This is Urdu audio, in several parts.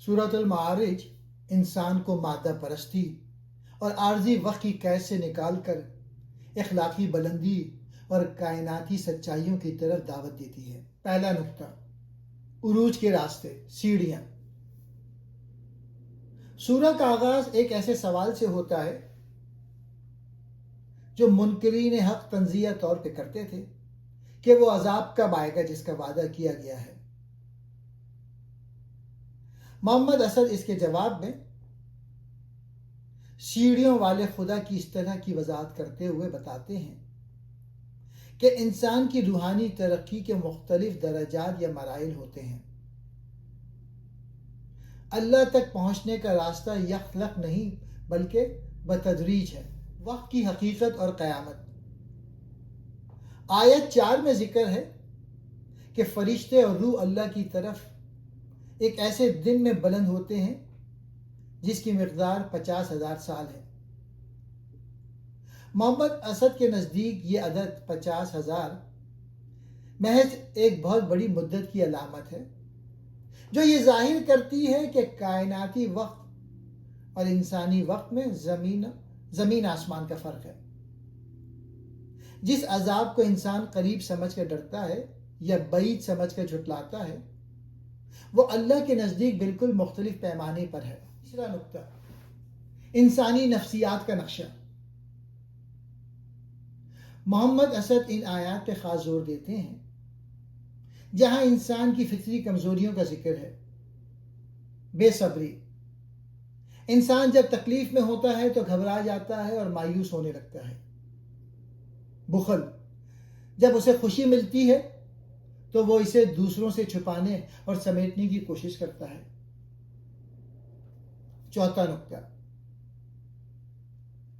سورۃ المعارج انسان کو مادہ پرستی اور عارضی وقت کی قید سے نکال کر اخلاقی بلندی اور کائناتی سچائیوں کی طرف دعوت دیتی ہے۔ پہلا نقطہ، عروج کے راستے، سیڑھیاں۔ سورہ کا آغاز ایک ایسے سوال سے ہوتا ہے جو منکرین حق تنزیہ طور پہ کرتے تھے کہ وہ عذاب کب آئے گا جس کا وعدہ کیا گیا ہے۔ محمد اسد اس کے جواب میں سیڑھیوں والے خدا کی اس طرح کی وضاحت کرتے ہوئے بتاتے ہیں کہ انسان کی روحانی ترقی کے مختلف درجات یا مراحل ہوتے ہیں۔ اللہ تک پہنچنے کا راستہ یکلخ نہیں بلکہ بتدریج ہے۔ وقت کی حقیقت اور قیامت۔ آیت 4 میں ذکر ہے کہ فرشتے اور روح اللہ کی طرف ایک ایسے دن میں بلند ہوتے ہیں جس کی مقدار 50,000 سال ہے۔ محمد اسد کے نزدیک یہ عدد 50,000 محض ایک بہت بڑی مدت کی علامت ہے جو یہ ظاہر کرتی ہے کہ کائناتی وقت اور انسانی وقت میں زمین آسمان کا فرق ہے۔ جس عذاب کو انسان قریب سمجھ کر ڈرتا ہے یا بعید سمجھ کر جھٹلاتا ہے وہ اللہ کے نزدیک بالکل مختلف پیمانے پر ہے۔ تیسرا نقطہ، انسانی نفسیات کا نقشہ۔ محمد اسد ان آیات پہ خاص زور دیتے ہیں جہاں انسان کی فطری کمزوریوں کا ذکر ہے۔ بے صبری، انسان جب تکلیف میں ہوتا ہے تو گھبرا جاتا ہے اور مایوس ہونے لگتا ہے۔ بخل، جب اسے خوشی ملتی ہے تو وہ اسے دوسروں سے چھپانے اور سمیٹنے کی کوشش کرتا ہے۔ چوتھا نقطہ،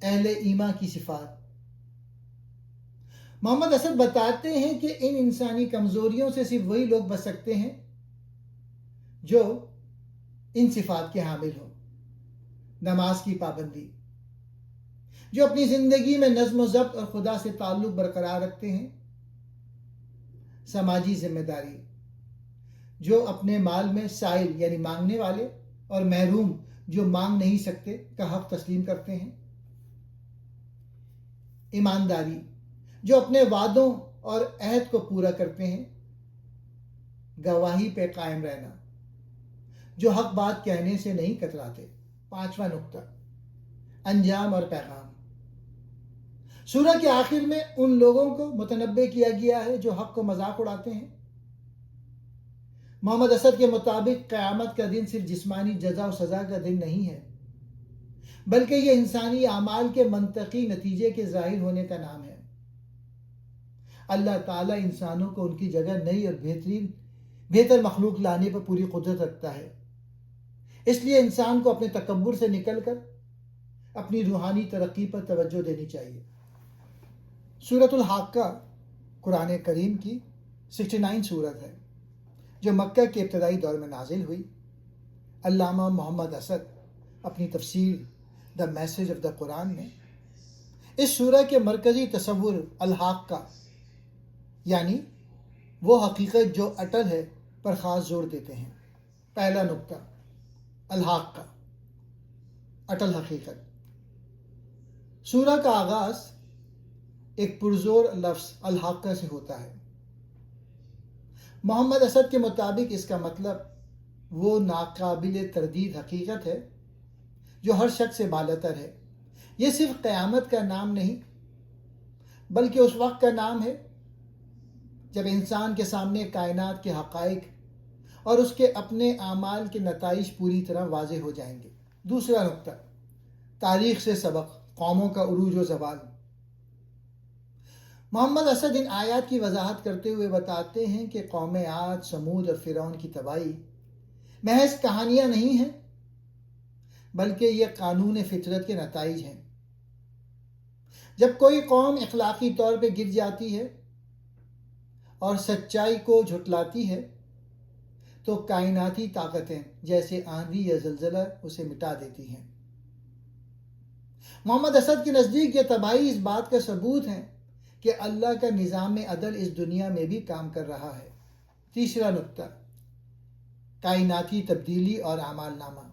اہل ایمان کی صفات۔ محمد اسد بتاتے ہیں کہ ان انسانی کمزوریوں سے صرف وہی لوگ بچ سکتے ہیں جو ان صفات کے حامل ہوں۔ نماز کی پابندی، جو اپنی زندگی میں نظم و ضبط اور خدا سے تعلق برقرار رکھتے ہیں۔ سماجی ذمہ داری، جو اپنے مال میں سائل یعنی مانگنے والے اور محروم جو مانگ نہیں سکتے کا حق تسلیم کرتے ہیں۔ ایمانداری، جو اپنے وعدوں اور عہد کو پورا کرتے ہیں۔ گواہی پہ قائم رہنا، جو حق بات کہنے سے نہیں کتراتے۔ پانچواں نقطہ، انجام اور پیغام۔ سورہ کے آخر میں ان لوگوں کو متنبع کیا گیا ہے جو حق کو مذاق اڑاتے ہیں۔ محمد اسد کے مطابق قیامت کا دن صرف جسمانی جزا و سزا کا دن نہیں ہے بلکہ یہ انسانی اعمال کے منطقی نتیجے کے ظاہر ہونے کا نام ہے۔ اللہ تعالیٰ انسانوں کو ان کی جگہ نئی اور بہتر مخلوق لانے پر پوری قدرت رکھتا ہے، اس لیے انسان کو اپنے تکبر سے نکل کر اپنی روحانی ترقی پر توجہ دینی چاہیے۔ سورۃ الحاقہ قرآن کریم کی 69 سورت ہے جو مکہ کے ابتدائی دور میں نازل ہوئی۔ علامہ محمد اسد اپنی تفسیر دا میسج آف دا قرآن میں اس سورہ کے مرکزی تصور الحاقہ یعنی وہ حقیقت جو اٹل ہے پر خاص زور دیتے ہیں۔ پہلا نقطہ، الحاقہ، اٹل حقیقت۔ سورہ کا آغاز ایک پرزور لفظ الحاقہ سے ہوتا ہے۔ محمد اسد کے مطابق اس کا مطلب وہ ناقابل تردید حقیقت ہے جو ہر شخص سے بالاتر ہے۔ یہ صرف قیامت کا نام نہیں بلکہ اس وقت کا نام ہے جب انسان کے سامنے کائنات کے حقائق اور اس کے اپنے اعمال کے نتائج پوری طرح واضح ہو جائیں گے۔ دوسرا نقطہ، تاریخ سے سبق، قوموں کا عروج و زوال۔ محمد اسد ان آیات کی وضاحت کرتے ہوئے بتاتے ہیں کہ قوم عاد، سمود اور فرعون کی تباہی محض کہانیاں نہیں ہیں بلکہ یہ قانون فطرت کے نتائج ہیں۔ جب کوئی قوم اخلاقی طور پہ گر جاتی ہے اور سچائی کو جھٹلاتی ہے تو کائناتی طاقتیں جیسے آندھی یا زلزلہ اسے مٹا دیتی ہیں۔ محمد اسد کے نزدیک یہ تباہی اس بات کا ثبوت ہے کہ اللہ کا نظام عدل اس دنیا میں بھی کام کر رہا ہے۔ تیسرا نقطہ، کائناتی تبدیلی اور اعمال نامہ۔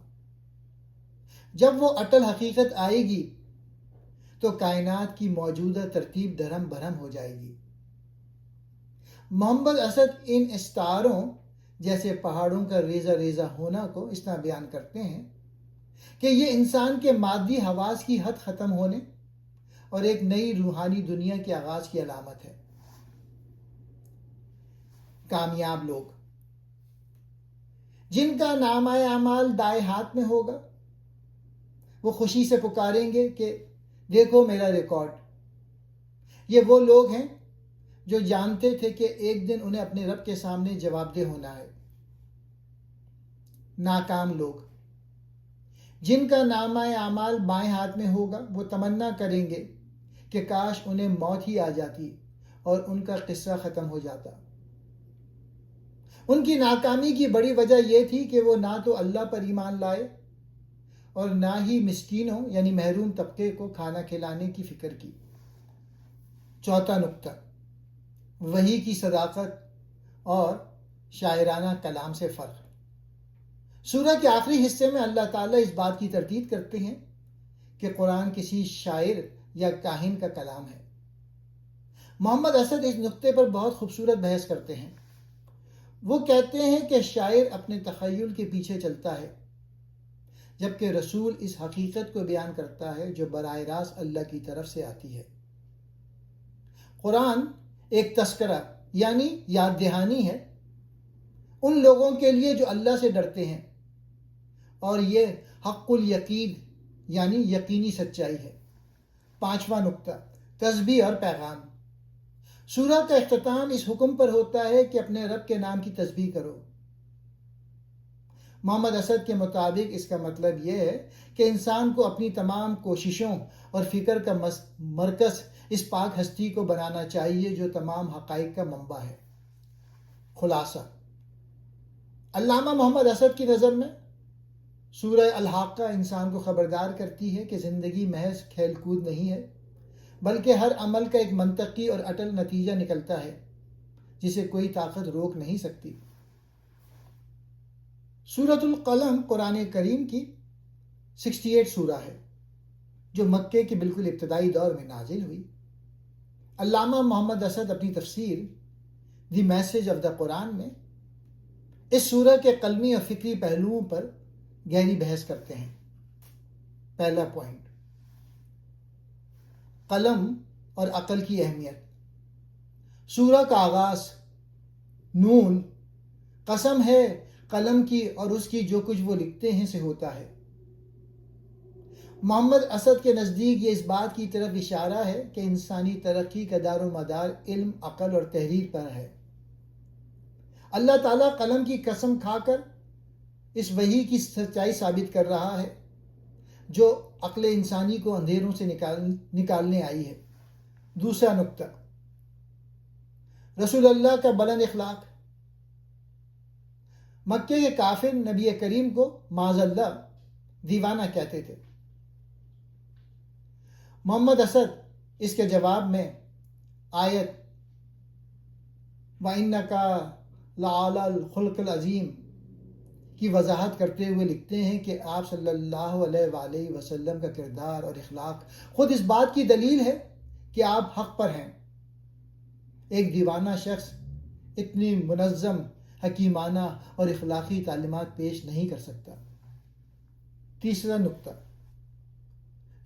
جب وہ اٹل حقیقت آئے گی تو کائنات کی موجودہ ترتیب دھرم بھرم ہو جائے گی۔ محمد اسد ان استعاروں جیسے پہاڑوں کا ریزہ ریزہ ہونا کو اس طرح بیان کرتے ہیں کہ یہ انسان کے مادی حواس کی حد ختم ہونے اور ایک نئی روحانی دنیا کے آغاز کی علامت ہے۔ کامیاب لوگ جن کا نامہ اعمال دائیں ہاتھ میں ہوگا وہ خوشی سے پکاریں گے کہ دیکھو میرا ریکارڈ۔ یہ وہ لوگ ہیں جو جانتے تھے کہ ایک دن انہیں اپنے رب کے سامنے جواب دہ ہونا ہے۔ ناکام لوگ جن کا نامہ اعمال بائیں ہاتھ میں ہوگا وہ تمنا کریں گے کہ کاش انہیں موت ہی آ جاتی اور ان کا قصہ ختم ہو جاتا۔ ان کی ناکامی کی بڑی وجہ یہ تھی کہ وہ نہ تو اللہ پر ایمان لائے اور نہ ہی مسکینوں یعنی محروم طبقے کو کھانا کھلانے کی فکر کی۔ چوتھا نقطہ، وحی کی صداقت اور شاعرانہ کلام سے فرق۔ سورہ کے آخری حصے میں اللہ تعالیٰ اس بات کی تردید کرتے ہیں کہ قرآن کسی شاعر یا کاہن کا کلام ہے۔ محمد اسد اس نقطے پر بہت خوبصورت بحث کرتے ہیں۔ وہ کہتے ہیں کہ شاعر اپنے تخیل کے پیچھے چلتا ہے جبکہ رسول اس حقیقت کو بیان کرتا ہے جو براہ راست اللہ کی طرف سے آتی ہے۔ قرآن ایک تذکرہ یعنی یاد دہانی ہے ان لوگوں کے لیے جو اللہ سے ڈرتے ہیں، اور یہ حق الیقین یعنی یقینی سچائی ہے۔ پانچواں نقطہ، تسبیح اور پیغام۔ سورہ کا اختتام اس حکم پر ہوتا ہے کہ اپنے رب کے نام کی تسبیح کرو۔ محمد اسد کے مطابق اس کا مطلب یہ ہے کہ انسان کو اپنی تمام کوششوں اور فکر کا مرکز اس پاک ہستی کو بنانا چاہیے جو تمام حقائق کا منبع ہے۔ خلاصہ، علامہ محمد اسد کی نظر میں سورہ الحاقہ انسان کو خبردار کرتی ہے کہ زندگی محض کھیل کود نہیں ہے بلکہ ہر عمل کا ایک منطقی اور اٹل نتیجہ نکلتا ہے جسے کوئی طاقت روک نہیں سکتی۔ سورۃ القلم قرآن کریم کی 68 سورہ ہے جو مکے کے بالکل ابتدائی دور میں نازل ہوئی۔ علامہ محمد اسد اپنی تفسیر دی میسج آف دا قرآن میں اس سورہ کے قلمی اور فکری پہلوؤں پر گہری بحث کرتے ہیں۔ پہلا پوائنٹ، قلم اور عقل کی اہمیت۔ سورہ کا آغاز نون، قسم ہے قلم کی اور اس کی جو کچھ وہ لکھتے ہیں سے ہوتا ہے۔ محمد اسد کے نزدیک یہ اس بات کی طرف اشارہ ہے کہ انسانی ترقی کا دار و مدار علم، عقل اور تحریر پر ہے۔ اللہ تعالیٰ قلم کی قسم کھا کر اس وحی کی سچائی ثابت کر رہا ہے جو عقل انسانی کو اندھیروں سے نکالنے آئی ہے۔ دوسرا نقطہ، رسول اللہ کا بلند اخلاق۔ مکے کے کافر نبی کریم کو معاذ اللہ دیوانہ کہتے تھے۔ محمد اسد اس کے جواب میں آیت وَإِنَّكَ لَعَلَى الْخُلُقِ الْعَظِيمِ کی وضاحت کرتے ہوئے لکھتے ہیں کہ آپ صلی اللہ علیہ وآلہ وسلم کا کردار اور اخلاق خود اس بات کی دلیل ہے کہ آپ حق پر ہیں۔ ایک دیوانہ شخص اتنی منظم، حکیمانہ اور اخلاقی تعلیمات پیش نہیں کر سکتا۔ تیسرا نقطہ،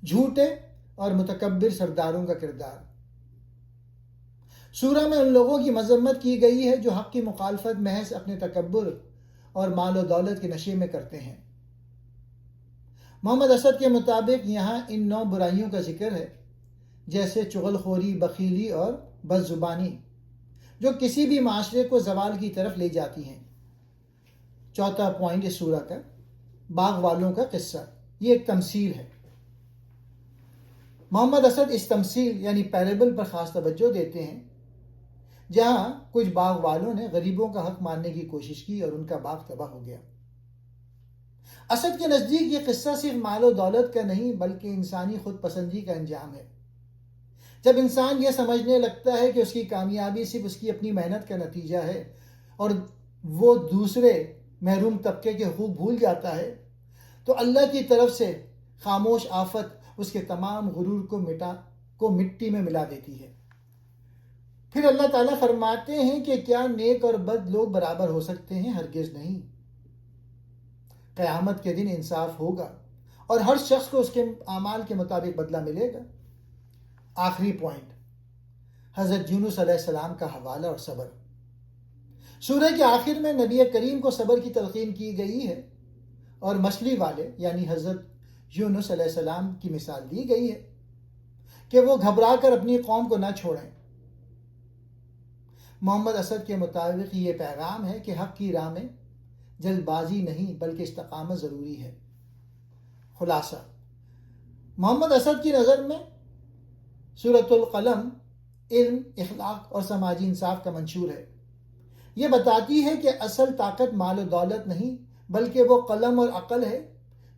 جھوٹے اور متکبر سرداروں کا کردار۔ سورہ میں ان لوگوں کی مذمت کی گئی ہے جو حق کی مخالفت محض اپنے تکبر اور مال و دولت کے نشے میں کرتے ہیں۔ محمد اسد کے مطابق یہاں ان 9 برائیوں کا ذکر ہے جیسے چغل خوری، بخیلی اور بد زبانی جو کسی بھی معاشرے کو زوال کی طرف لے جاتی ہیں۔ چوتھا پوائنٹ اس سورہ کا، باغ والوں کا قصہ۔ یہ ایک تمثیل ہے۔ محمد اسد اس تمثیل یعنی پیریبل پر خاص توجہ دیتے ہیں جہاں کچھ باغ والوں نے غریبوں کا حق ماننے کی کوشش کی اور ان کا باغ تباہ ہو گیا۔ اسد کے نزدیک یہ قصہ صرف مال و دولت کا نہیں بلکہ انسانی خود پسندی کا انجام ہے۔ جب انسان یہ سمجھنے لگتا ہے کہ اس کی کامیابی صرف اس کی اپنی محنت کا نتیجہ ہے اور وہ دوسرے محروم طبقے کے حقوق بھول جاتا ہے تو اللہ کی طرف سے خاموش آفت اس کے تمام غرور کو مٹی میں ملا دیتی ہے۔ پھر اللہ تعالیٰ فرماتے ہیں کہ کیا نیک اور بد لوگ برابر ہو سکتے ہیں؟ ہرگز نہیں۔ قیامت کے دن انصاف ہوگا اور ہر شخص کو اس کے اعمال کے مطابق بدلہ ملے گا۔ آخری پوائنٹ، حضرت یونس علیہ السلام کا حوالہ اور صبر۔ سورہ کے آخر میں نبی کریم کو صبر کی تلقین کی گئی ہے اور مچھلی والے یعنی حضرت یونس علیہ السلام کی مثال دی گئی ہے کہ وہ گھبرا کر اپنی قوم کو نہ چھوڑیں۔ محمد اسد کے مطابق یہ پیغام ہے کہ حق کی راہ میں جلد بازی نہیں بلکہ استقامت ضروری ہے۔ خلاصہ، محمد اسد کی نظر میں سورۃ القلم علم، اخلاق اور سماجی انصاف کا منشور ہے۔ یہ بتاتی ہے کہ اصل طاقت مال و دولت نہیں بلکہ وہ قلم اور عقل ہے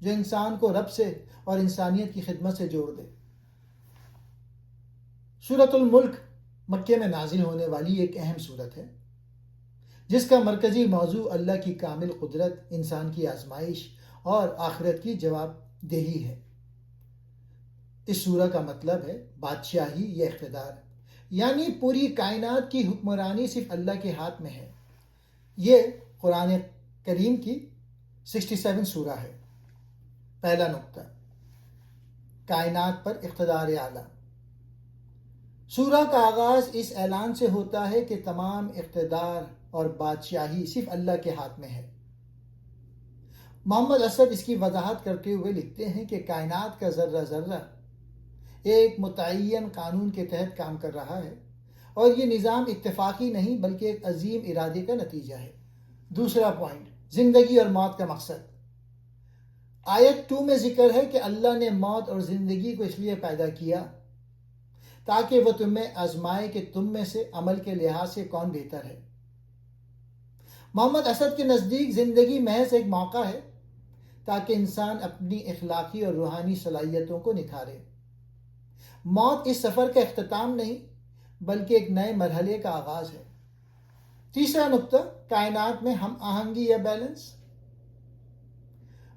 جو انسان کو رب سے اور انسانیت کی خدمت سے جوڑ دے۔ سورۃ الملک مکے میں نازل ہونے والی ایک اہم سورت ہے جس کا مرکزی موضوع اللہ کی کامل قدرت، انسان کی آزمائش اور آخرت کی جواب دہی ہے۔ اس سورہ کا مطلب ہے بادشاہی یا اقتدار، یعنی پوری کائنات کی حکمرانی صرف اللہ کے ہاتھ میں ہے۔ یہ قرآن کریم کی 67 سورہ ہے۔ پہلا نقطہ، کائنات پر اقتدار اعلیٰ۔ سورہ کا آغاز اس اعلان سے ہوتا ہے کہ تمام اقتدار اور بادشاہی صرف اللہ کے ہاتھ میں ہے۔ محمد اسد اس کی وضاحت کرتے ہوئے لکھتے ہیں کہ کائنات کا ذرہ ذرہ ایک متعین قانون کے تحت کام کر رہا ہے اور یہ نظام اتفاقی نہیں بلکہ ایک عظیم ارادے کا نتیجہ ہے۔ دوسرا پوائنٹ، زندگی اور موت کا مقصد۔ آیت 2 میں ذکر ہے کہ اللہ نے موت اور زندگی کو اس لیے پیدا کیا تاکہ وہ تمہیں آزمائے کہ تم میں سے عمل کے لحاظ سے کون بہتر ہے۔ محمد اسد کے نزدیک زندگی محض ایک موقع ہے تاکہ انسان اپنی اخلاقی اور روحانی صلاحیتوں کو نکھارے۔ موت اس سفر کا اختتام نہیں بلکہ ایک نئے مرحلے کا آغاز ہے۔ تیسرا نقطہ، کائنات میں ہم آہنگی یا بیلنس۔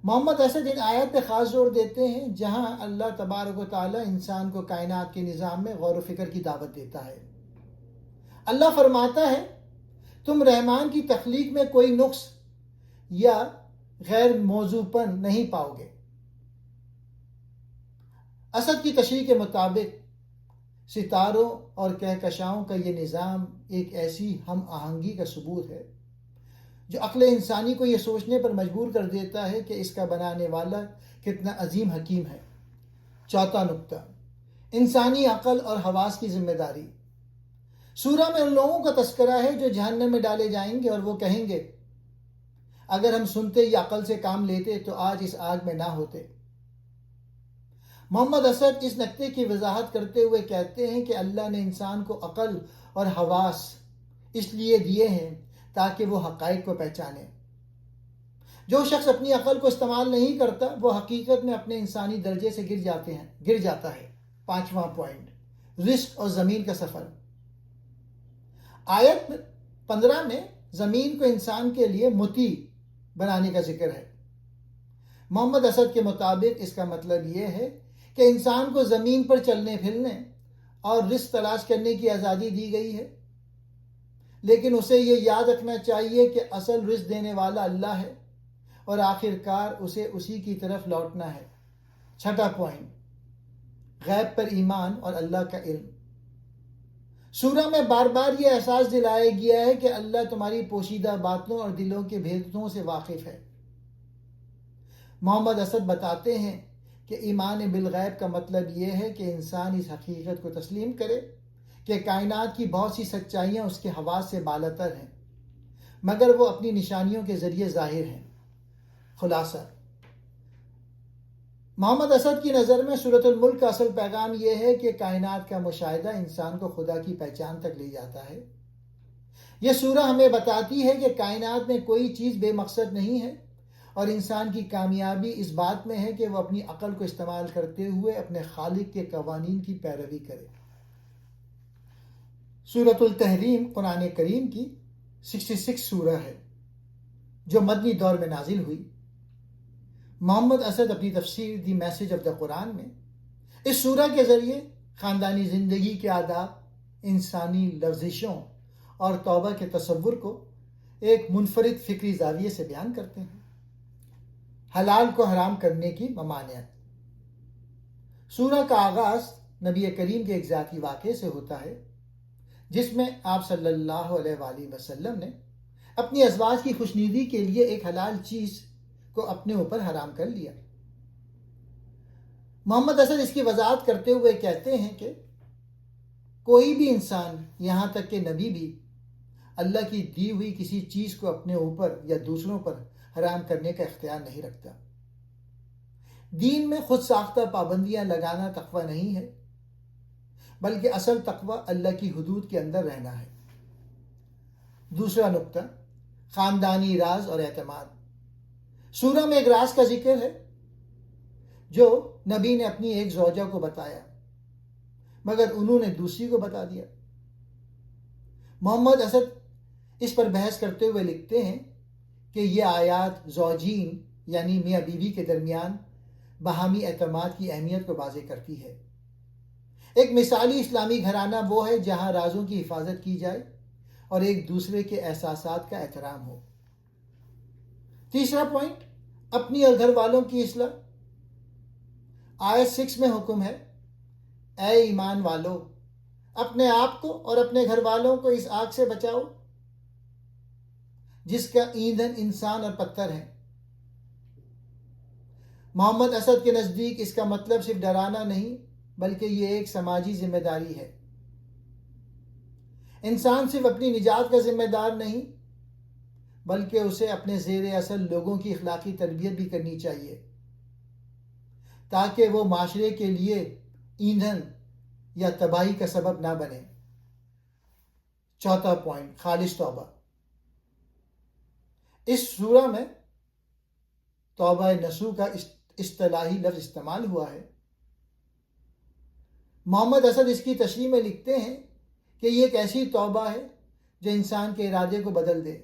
محمد اسد ان آیت پہ خاص زور دیتے ہیں جہاں اللہ تبارک و تعالی انسان کو کائنات کے نظام میں غور و فکر کی دعوت دیتا ہے۔ اللہ فرماتا ہے تم رحمان کی تخلیق میں کوئی نقص یا غیر موضوعپن نہیں پاؤ گے۔ اسد کی تشریح کے مطابق ستاروں اور کہکشاؤں کا یہ نظام ایک ایسی ہم آہنگی کا ثبوت ہے جو عقل انسانی کو یہ سوچنے پر مجبور کر دیتا ہے کہ اس کا بنانے والا کتنا عظیم حکیم ہے۔ چوتھا نقطہ، انسانی عقل اور حواس کی ذمہ داری۔ سورہ میں ان لوگوں کا تذکرہ ہے جو جہنم میں ڈالے جائیں گے اور وہ کہیں گے اگر ہم سنتے یا عقل سے کام لیتے تو آج اس آگ میں نہ ہوتے۔ محمد اسد اس نقطے کی وضاحت کرتے ہوئے کہتے ہیں کہ اللہ نے انسان کو عقل اور حواس اس لیے دیے ہیں تاکہ وہ حقائق کو پہچانے۔ جو شخص اپنی عقل کو استعمال نہیں کرتا وہ حقیقت میں اپنے انسانی درجے سے گر جاتا ہے۔ پانچواں پوائنٹ، رزق اور زمین کا سفر۔ آیت 15 میں زمین کو انسان کے لیے مطیع بنانے کا ذکر ہے۔ محمد اسد کے مطابق اس کا مطلب یہ ہے کہ انسان کو زمین پر چلنے پھرنے اور رزق تلاش کرنے کی آزادی دی گئی ہے، لیکن اسے یہ یاد رکھنا چاہیے کہ اصل رزق دینے والا اللہ ہے اور آخر کار اسے اسی کی طرف لوٹنا ہے۔ چھٹا پوائنٹ، غیب پر ایمان اور اللہ کا علم۔ سورہ میں بار بار یہ احساس دلایا گیا ہے کہ اللہ تمہاری پوشیدہ باتوں اور دلوں کے بھیدوں سے واقف ہے۔ محمد اسد بتاتے ہیں کہ ایمان بالغیب کا مطلب یہ ہے کہ انسان اس حقیقت کو تسلیم کرے کہ کائنات کی بہت سی سچائیاں اس کے حواس سے بالاتر ہیں مگر وہ اپنی نشانیوں کے ذریعے ظاہر ہیں۔ خلاصہ، محمد اسد کی نظر میں سورۃ الملک کا اصل پیغام یہ ہے کہ کائنات کا مشاہدہ انسان کو خدا کی پہچان تک لے جاتا ہے۔ یہ سورہ ہمیں بتاتی ہے کہ کائنات میں کوئی چیز بے مقصد نہیں ہے اور انسان کی کامیابی اس بات میں ہے کہ وہ اپنی عقل کو استعمال کرتے ہوئے اپنے خالق کے قوانین کی پیروی کرے۔ سورۃ التحریم قرآن کریم کی 66 سورہ ہے۔ جو مدنی دور میں نازل ہوئی۔ محمد اسد اپنی تفسیر دی میسج آف دا قرآن میں اس سورہ کے ذریعے خاندانی زندگی کے آداب، انسانی لرزشوں اور توبہ کے تصور کو ایک منفرد فکری زاویے سے بیان کرتے ہیں۔ حلال کو حرام کرنے کی ممانعت۔ سورہ کا آغاز نبی کریم کے ایک ذاتی واقعے سے ہوتا ہے جس میں آپ صلی اللہ علیہ وآلہ وسلم نے اپنی ازواج کی خوشنودی کے لیے ایک حلال چیز کو اپنے اوپر حرام کر لیا۔ محمد اسد اس کی وضاحت کرتے ہوئے کہتے ہیں کہ کوئی بھی انسان، یہاں تک کہ نبی بھی، اللہ کی دی ہوئی کسی چیز کو اپنے اوپر یا دوسروں پر حرام کرنے کا اختیار نہیں رکھتا۔ دین میں خود ساختہ پابندیاں لگانا تقوی نہیں ہے، بلکہ اصل تقوی اللہ کی حدود کے اندر رہنا ہے۔ دوسرا نقطہ، خاندانی راز اور اعتماد۔ سورہ میں ایک راز کا ذکر ہے جو نبی نے اپنی ایک زوجہ کو بتایا، مگر انہوں نے دوسری کو بتا دیا۔ محمد اسد اس پر بحث کرتے ہوئے لکھتے ہیں کہ یہ آیات زوجین یعنی میاں بیوی کے درمیان باہمی اعتماد کی اہمیت کو واضح کرتی ہے۔ ایک مثالی اسلامی گھرانہ وہ ہے جہاں رازوں کی حفاظت کی جائے اور ایک دوسرے کے احساسات کا احترام ہو۔ تیسرا پوائنٹ، اپنی اور گھر والوں کی اصلاح۔ آیت 6 میں حکم ہے، اے ایمان والو، اپنے آپ کو اور اپنے گھر والوں کو اس آگ سے بچاؤ جس کا ایندھن انسان اور پتھر ہے۔ محمد اسد کے نزدیک اس کا مطلب صرف ڈرانا نہیں بلکہ یہ ایک سماجی ذمہ داری ہے۔ انسان صرف اپنی نجات کا ذمہ دار نہیں بلکہ اسے اپنے زیر اثر لوگوں کی اخلاقی تربیت بھی کرنی چاہیے تاکہ وہ معاشرے کے لیے ایندھن یا تباہی کا سبب نہ بنے۔ چوتھا پوائنٹ، خالص توبہ۔ اس سورہ میں توبہ نصوح کا اصطلاحی لفظ استعمال ہوا ہے۔ محمد اسد اس کی تشریح میں لکھتے ہیں کہ یہ ایک ایسی توبہ ہے جو انسان کے ارادے کو بدل دے۔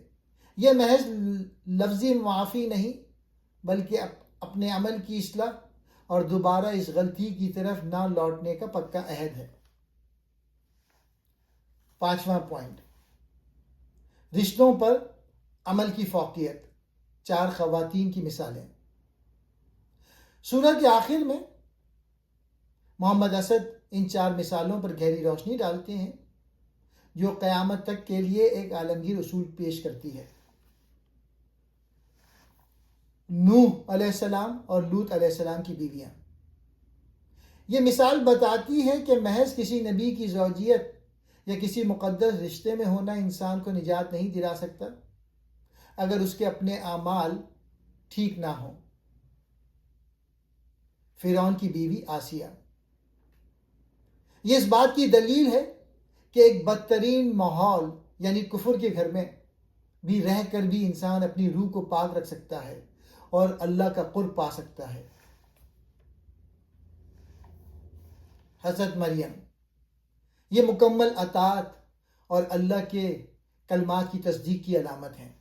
یہ محض لفظی معافی نہیں بلکہ اپنے عمل کی اصلاح اور دوبارہ اس غلطی کی طرف نہ لوٹنے کا پکا عہد ہے۔ پانچواں پوائنٹ، رشتوں پر عمل کی فوقیت، 4 خواتین کی مثالیں۔ سورہ کے آخر میں محمد اسد ان 4 مثالوں پر گہری روشنی ڈالتے ہیں جو قیامت تک کے لیے ایک عالمگیر اصول پیش کرتی ہے۔ نوح علیہ السلام اور لوط علیہ السلام کی بیویاں۔ یہ مثال بتاتی ہے کہ محض کسی نبی کی زوجیت یا کسی مقدس رشتے میں ہونا انسان کو نجات نہیں دلا سکتا اگر اس کے اپنے اعمال ٹھیک نہ ہوں۔ فرعون کی بیوی آسیہ۔ یہ اس بات کی دلیل ہے کہ ایک بدترین ماحول یعنی کفر کے گھر میں بھی رہ کر بھی انسان اپنی روح کو پاک رکھ سکتا ہے اور اللہ کا قرب پا سکتا ہے۔ حضرت مریم، یہ مکمل اطاعت اور اللہ کے کلمات کی تصدیق کی علامت ہیں۔